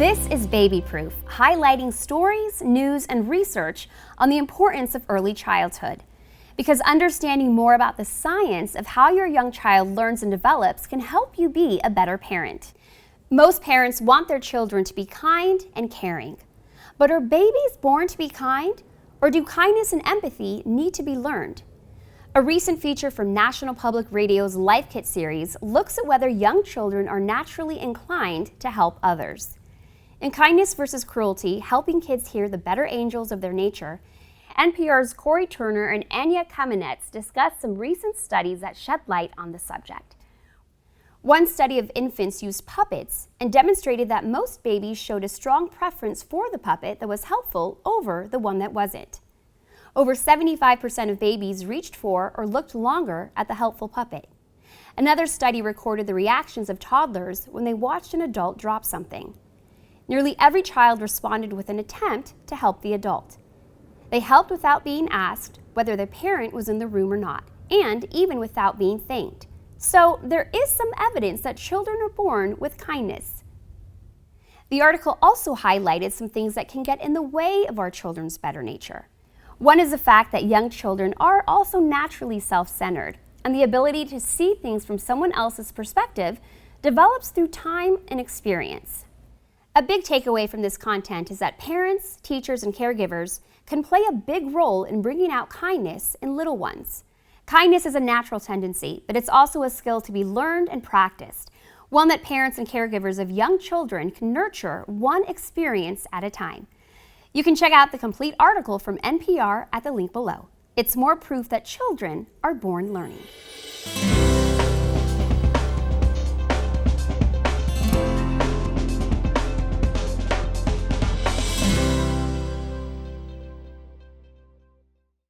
This is Baby Proof, highlighting stories, news, and research on the importance of early childhood. Because understanding more about the science of how your young child learns and develops can help you be a better parent. Most parents want their children to be kind and caring. But are babies born to be kind? Or do kindness and empathy need to be learned? A recent feature from National Public Radio's Life Kit series looks at whether young children are naturally inclined to help others. In Kindness versus Cruelty, Helping Kids Hear the Better Angels of Their Nature, NPR's Corey Turner and Anya Kamenetz discussed some recent studies that shed light on the subject. One study of infants used puppets and demonstrated that most babies showed a strong preference for the puppet that was helpful over the one that wasn't. Over 75% of babies reached for or looked longer at the helpful puppet. Another study recorded the reactions of toddlers when they watched an adult drop something. Nearly every child responded with an attempt to help the adult. They helped without being asked whether their parent was in the room or not, and even without being thanked. So there is some evidence that children are born with kindness. The article also highlighted some things that can get in the way of our children's better nature. One is the fact that young children are also naturally self-centered, and the ability to see things from someone else's perspective develops through time and experience. A big takeaway from this content is that parents, teachers, and caregivers can play a big role in bringing out kindness in little ones. Kindness is a natural tendency, but it's also a skill to be learned and practiced, one that parents and caregivers of young children can nurture one experience at a time. You can check out the complete article from NPR at the link below. It's more proof that children are born learning.